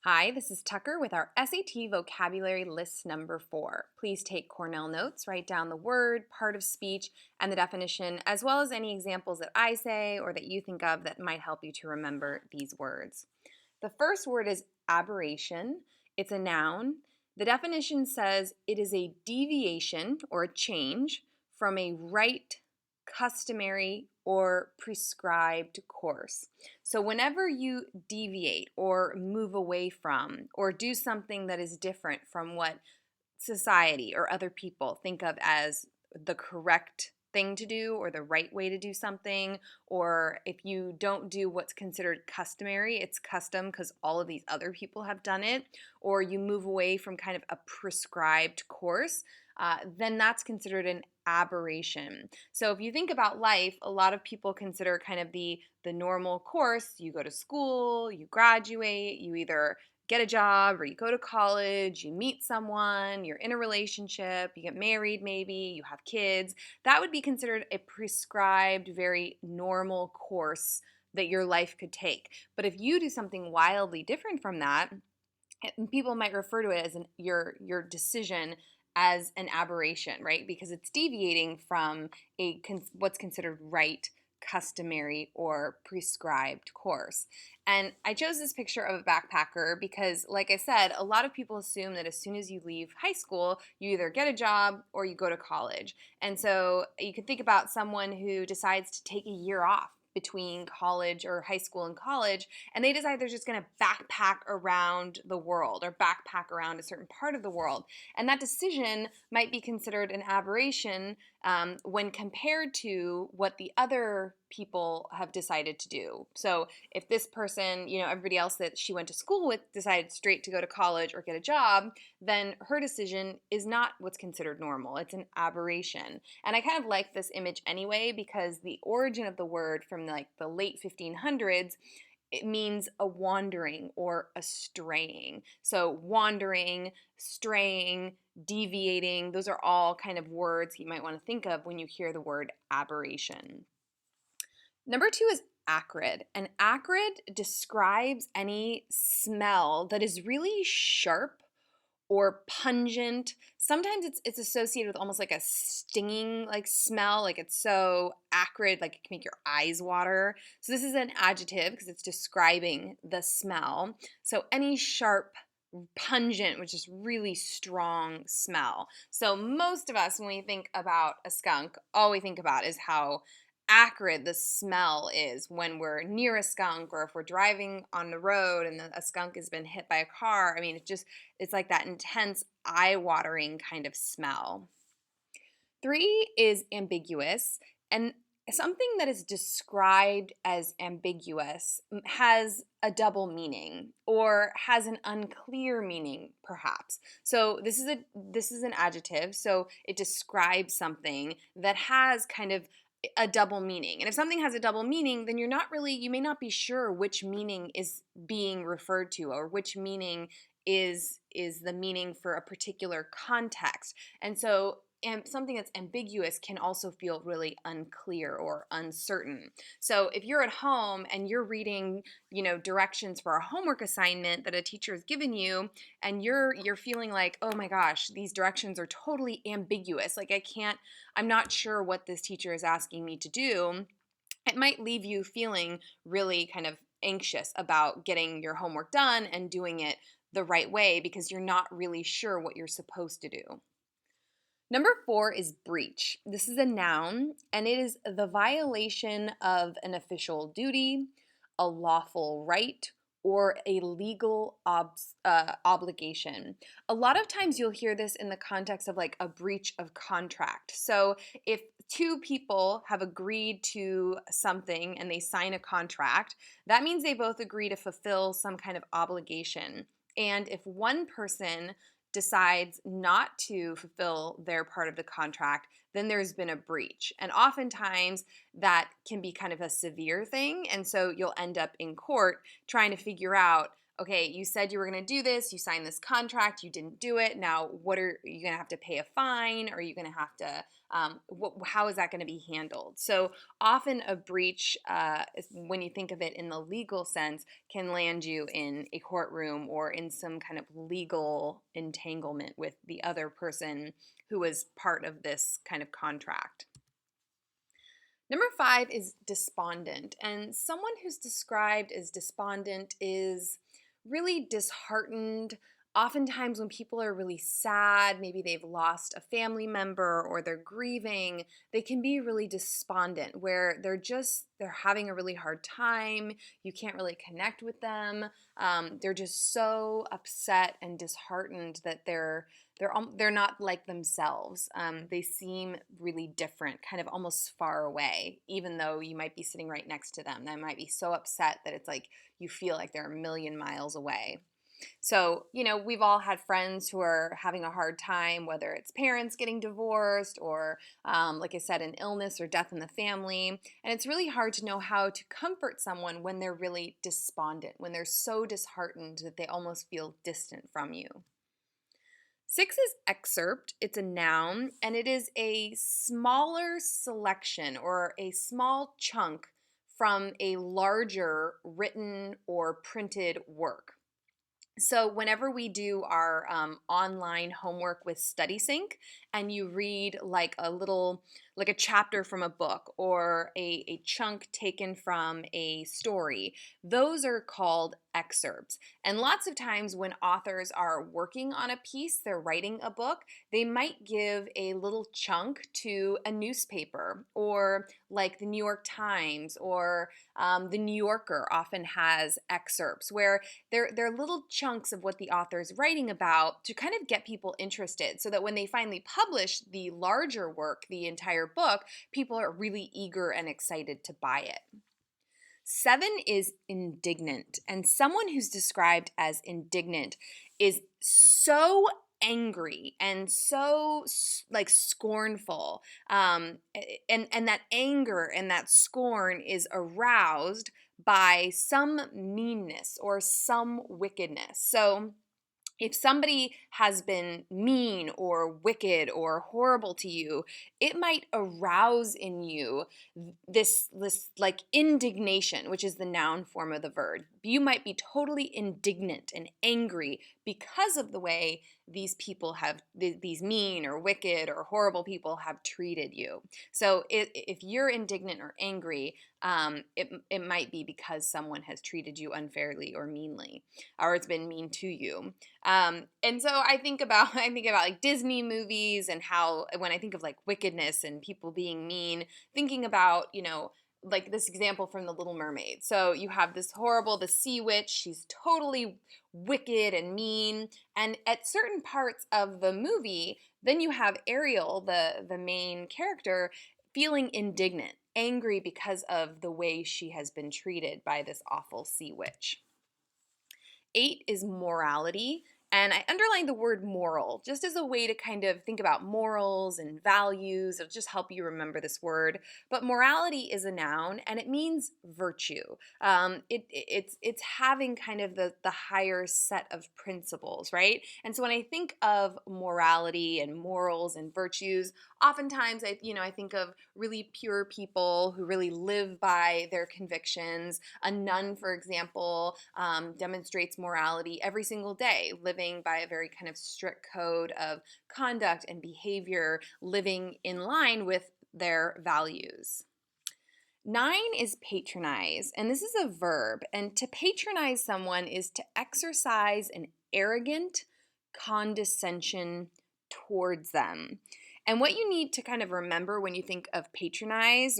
Hi, this is Tucker with our SAT vocabulary list number 4. Please take Cornell notes, write down the word, part of speech, and the definition, as well as any examples that I say or that you think of that might help you to remember these words. The first word is aberration. It's a noun. The definition says it is a deviation or a change from a right, customary, or prescribed course. So whenever you deviate or move away from or do something that is different from what society or other people think of as the correct thing to do or the right way to do something, or if you don't do what's considered customary, it's custom because all of these other people have done it, or you move away from kind of a prescribed course, then that's considered an aberration. So if you think about life, a lot of people consider kind of the normal course. You go to school, you graduate, you either get a job or you go to college, you meet someone, you're in a relationship, you get married maybe, you have kids. That would be considered a prescribed, very normal course that your life could take. But if you do something wildly different from that, people might refer to it as your decision as an aberration, right? Because it's deviating from what's considered right, customary, or prescribed course. And I chose this picture of a backpacker because, like I said, a lot of people assume that as soon as you leave high school, you either get a job or you go to college. And so you can think about someone who decides to take a year off between college or high school and college, and they decide they're just going to backpack around the world or backpack around a certain part of the world. And that decision might be considered an aberration when compared to what the other people have decided to do. So if this person, everybody else that she went to school with decided straight to go to college or get a job, then her decision is not what's considered normal. It's an aberration. And I kind of like this image anyway because the origin of the word from like the late 1500s, it means a wandering or a straying. So wandering, straying, deviating, those are all kind of words you might want to think of when you hear the word aberration. Number 2 is acrid. And acrid describes any smell that is really sharp or pungent. Sometimes it's associated with almost like a stinging like smell, like it's so acrid, like it can make your eyes water. So this is an adjective because it's describing the smell. So any sharp, pungent, which is really strong smell. So most of us, when we think about a skunk, all we think about is how acrid the smell is when we're near a skunk or if we're driving on the road and a skunk has been hit by a car. I mean, it's like that intense eye-watering kind of smell. 3 is ambiguous, and something that is described as ambiguous has a double meaning or has an unclear meaning perhaps. So this is an adjective, so it describes something that has kind of a double meaning. And if something has a double meaning, then you may not be sure which meaning is being referred to or which meaning is the meaning for a particular context. And so something that's ambiguous can also feel really unclear or uncertain. So if you're at home and you're reading, directions for a homework assignment that a teacher has given you, and you're feeling like, oh my gosh, these directions are totally ambiguous. Like I'm not sure what this teacher is asking me to do. It might leave you feeling really kind of anxious about getting your homework done and doing it the right way because you're not really sure what you're supposed to do. Number 4 is breach. This is a noun, and it is the violation of an official duty, a lawful right, or a legal obligation. A lot of times you'll hear this in the context of like a breach of contract. So if two people have agreed to something and they sign a contract, that means they both agree to fulfill some kind of obligation. And if one person decides not to fulfill their part of the contract, then there's been a breach. And oftentimes that can be kind of a severe thing. And so you'll end up in court trying to figure out, okay, you said you were going to do this, you signed this contract, you didn't do it. Now, what are you going to have to pay a fine? Are you going to have to, how is that going to be handled? So often a breach, when you think of it in the legal sense, can land you in a courtroom or in some kind of legal entanglement with the other person who was part of this kind of contract. Number 5 is despondent. And someone who's described as despondent is really disheartened. Oftentimes, when people are really sad, maybe they've lost a family member or they're grieving, they can be really despondent where they're having a really hard time. You can't really connect with them. They're just so upset and disheartened that they're not like themselves. They seem really different, kind of almost far away, even though you might be sitting right next to them. They might be so upset that it's like you feel like they're a million miles away. So, we've all had friends who are having a hard time, whether it's parents getting divorced or, like I said, an illness or death in the family. And it's really hard to know how to comfort someone when they're really despondent, when they're so disheartened that they almost feel distant from you. 6 is excerpt. It's a noun, and it is a smaller selection or a small chunk from a larger written or printed work. So whenever we do our online homework with StudySync and you read like a chapter from a book or a chunk taken from a story, those are called excerpts. And lots of times when authors are working on a piece, they're writing a book, they might give a little chunk to a newspaper or like the New York Times or the New Yorker often has excerpts where they're little chunks of what the author is writing about to kind of get people interested so that when they finally publish the larger work, the entire book, people are really eager and excited to buy it. 7 is indignant, and someone who's described as indignant is so angry and so like scornful, and that anger and that scorn is aroused by some meanness or some wickedness. So if somebody has been mean or wicked or horrible to you, it might arouse in you this like indignation, which is the noun form of the verb. You might be totally indignant and angry because of the way these people these mean or wicked or horrible people have treated you. So if you're indignant or angry, it might be because someone has treated you unfairly or meanly, or it's been mean to you. And so I think about like Disney movies and how when I think of like wickedness and people being mean, thinking about, like this example from The Little Mermaid. So you have the sea witch, she's totally wicked and mean. And at certain parts of the movie, then you have Ariel, the main character, feeling indignant, angry because of the way she has been treated by this awful sea witch. 8 is morality. And I underlined the word moral just as a way to kind of think about morals and values. It'll just help you remember this word. But morality is a noun and it means virtue. It's having kind of the higher set of principles, right? And so when I think of morality and morals and virtues, oftentimes I think of really pure people who really live by their convictions. A nun, for example, demonstrates morality every single day, living by a very kind of strict code of conduct and behavior, living in line with their values. 9 is patronize, and this is a verb, and to patronize someone is to exercise an arrogant condescension towards them. And what you need to kind of remember when you think of patronize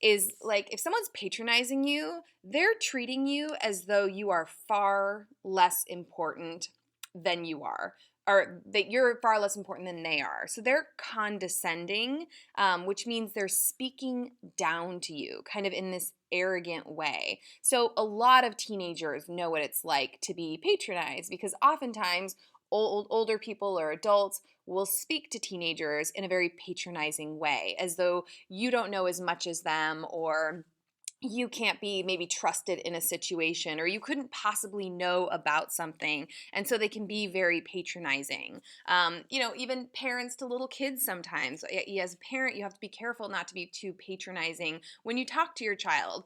is like if someone's patronizing you, they're treating you as though you are far less important than you are, or that you're far less important than they are. So they're condescending, which means they're speaking down to you, kind of in this arrogant way. So a lot of teenagers know what it's like to be patronized because oftentimes older people or adults will speak to teenagers in a very patronizing way, as though you don't know as much as them, or you can't be maybe trusted in a situation, or you couldn't possibly know about something. And so they can be very patronizing. Even parents to little kids sometimes. As a parent, you have to be careful not to be too patronizing when you talk to your child,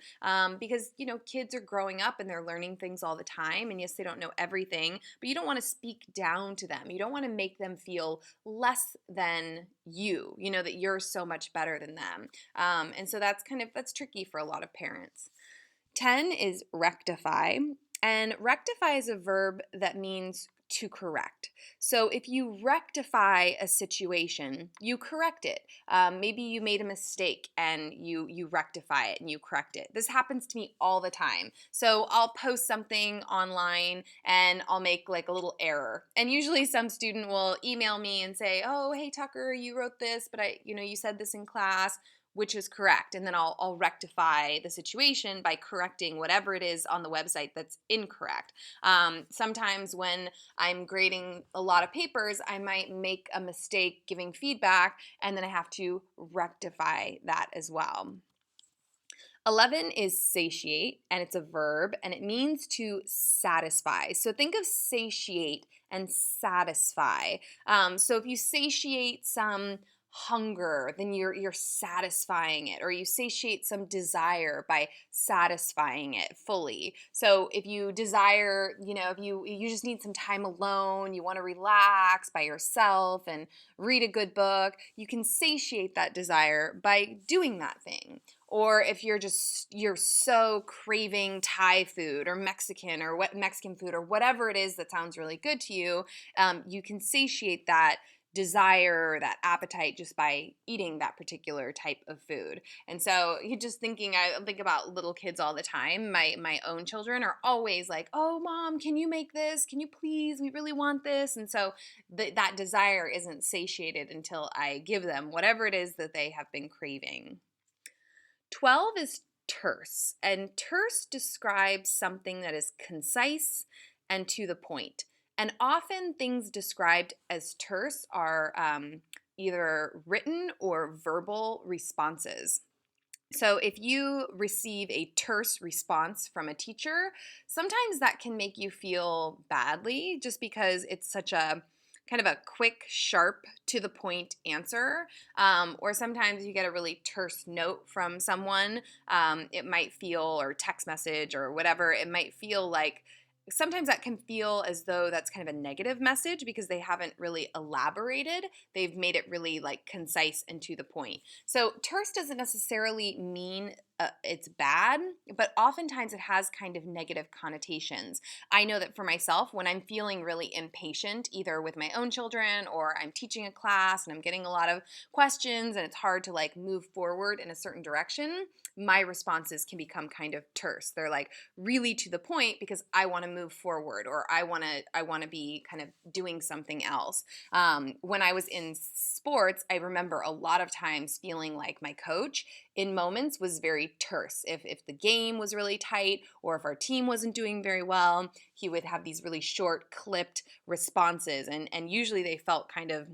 because, kids are growing up and they're learning things all the time. And yes, they don't know everything, but you don't want to speak down to them. You don't want to make them feel less than you, that you're so much better than them. And so that's tricky for a lot of parents. 10 is rectify. And rectify is a verb that means to correct. So if you rectify a situation, you correct it. Maybe you made a mistake and you rectify it and you correct it. This happens to me all the time. So I'll post something online and I'll make like a little error. And usually some student will email me and say, "Oh, hey Tucker, you wrote this, but you said this in class, which is correct." And then I'll rectify the situation by correcting whatever it is on the website that's incorrect. Sometimes when I'm grading a lot of papers, I might make a mistake giving feedback, and then I have to rectify that as well. 11 is satiate, and it's a verb, and it means to satisfy. So think of satiate and satisfy. So if you satiate some hunger, then you're satisfying it, or you satiate some desire by satisfying it fully. So if you desire, if you just need some time alone, you want to relax by yourself and read a good book, you can satiate that desire by doing that thing. Or if you're so craving Thai food or Mexican food or whatever it is that sounds really good to you, you can satiate that desire, that appetite, just by eating that particular type of food. And so I think about little kids all the time. My own children are always like, "Oh, Mom, can you make this? Can you please? We really want this." And so that desire isn't satiated until I give them whatever it is that they have been craving. 12 is terse, and terse describes something that is concise and to the point. And often things described as terse are either written or verbal responses. So if you receive a terse response from a teacher, sometimes that can make you feel badly just because it's such a kind of a quick, sharp, to the point answer. Or sometimes you get a really terse note from someone. It might feel, or text message or whatever, it might feel like sometimes that can feel as though that's kind of a negative message because they haven't really elaborated. They've made it really like concise and to the point. So terse doesn't necessarily mean it's bad, but oftentimes it has kind of negative connotations. I know that for myself, when I'm feeling really impatient, either with my own children or I'm teaching a class and I'm getting a lot of questions and it's hard to like move forward in a certain direction, my responses can become kind of terse. They're like really to the point because I want to move forward, or I want to be kind of doing something else. When I was in sports, I remember a lot of times feeling like my coach in moments was very terse. If the game was really tight or if our team wasn't doing very well, he would have these really short, clipped responses, and usually they felt kind of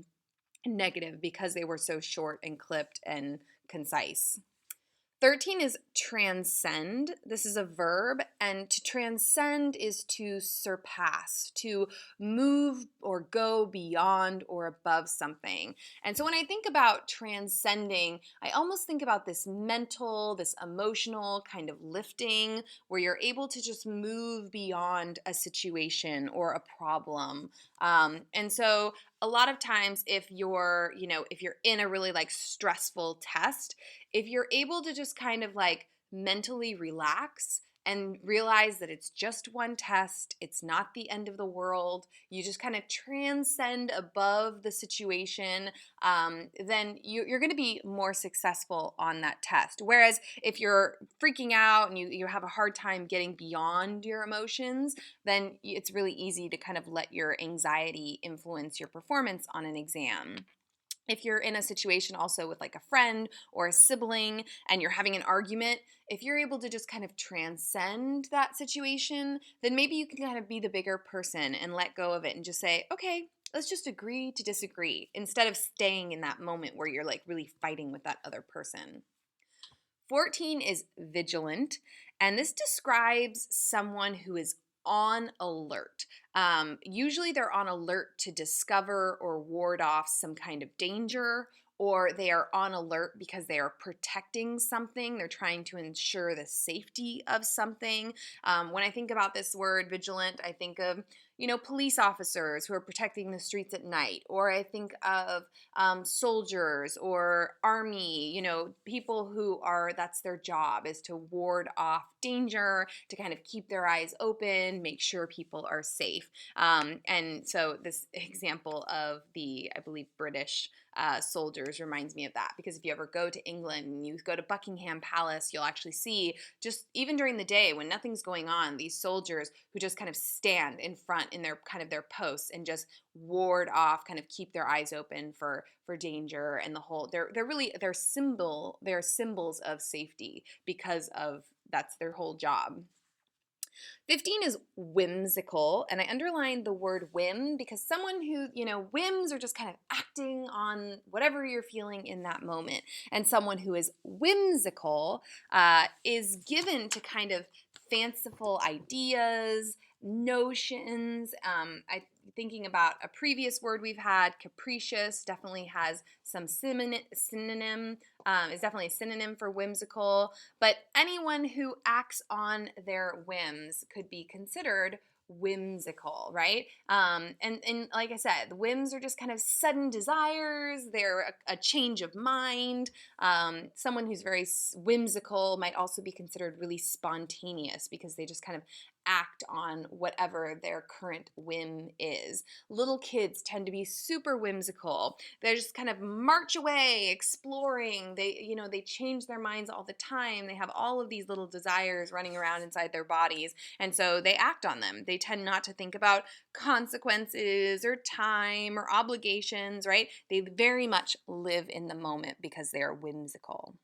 negative because they were so short and clipped and concise. 13 is transcend. This is a verb, and to transcend is to surpass, to move or go beyond or above something. And so when I think about transcending, I almost think about this mental, this emotional kind of lifting where you're able to just move beyond a situation or a problem. And so a lot of times if you're in a really like stressful test, if you're able to just kind of like mentally relax and realize that it's just one test, it's not the end of the world, you just kind of transcend above the situation, then you're going to be more successful on that test. Whereas if you're freaking out and you have a hard time getting beyond your emotions, then it's really easy to kind of let your anxiety influence your performance on an exam. If you're in a situation also with like a friend or a sibling and you're having an argument, if you're able to just kind of transcend that situation, then maybe you can kind of be the bigger person and let go of it and just say, okay, let's just agree to disagree, instead of staying in that moment where you're like really fighting with that other person. 14 is vigilant, and this describes someone who is on alert. Usually they're on alert to discover or ward off some kind of danger, or they are on alert because they are protecting something. They're trying to ensure the safety of something. When I think about this word vigilant, I think of police officers who are protecting the streets at night, or I think of soldiers or army, people who that's their job is to ward off danger, to kind of keep their eyes open, make sure people are safe. And so this example of I believe, British soldiers reminds me of that, because if you ever go to England and you go to Buckingham Palace, you'll actually see, just even during the day when nothing's going on, these soldiers who just kind of stand in front in their posts and just ward off, kind of keep their eyes open for danger, and the whole they're symbols of safety, because of that's their whole job. 15 is whimsical, and I underlined the word whim because someone who, whims are just kind of acting on whatever you're feeling in that moment. And someone who is whimsical is given to kind of fanciful ideas, notions. Thinking about a previous word we've had, capricious, definitely has some synonym, is definitely a synonym for whimsical. But anyone who acts on their whims could be considered whimsical, right? And like I said, the whims are just kind of sudden desires. They're a change of mind. Someone who's very whimsical might also be considered really spontaneous, because they just kind of act on whatever their current whim is. Little kids tend to be super whimsical. They just kind of march away exploring. They change their minds all the time. They have all of these little desires running around inside their bodies, and so they act on them. They tend not to think about consequences or time or obligations, right? They very much live in the moment because they are whimsical.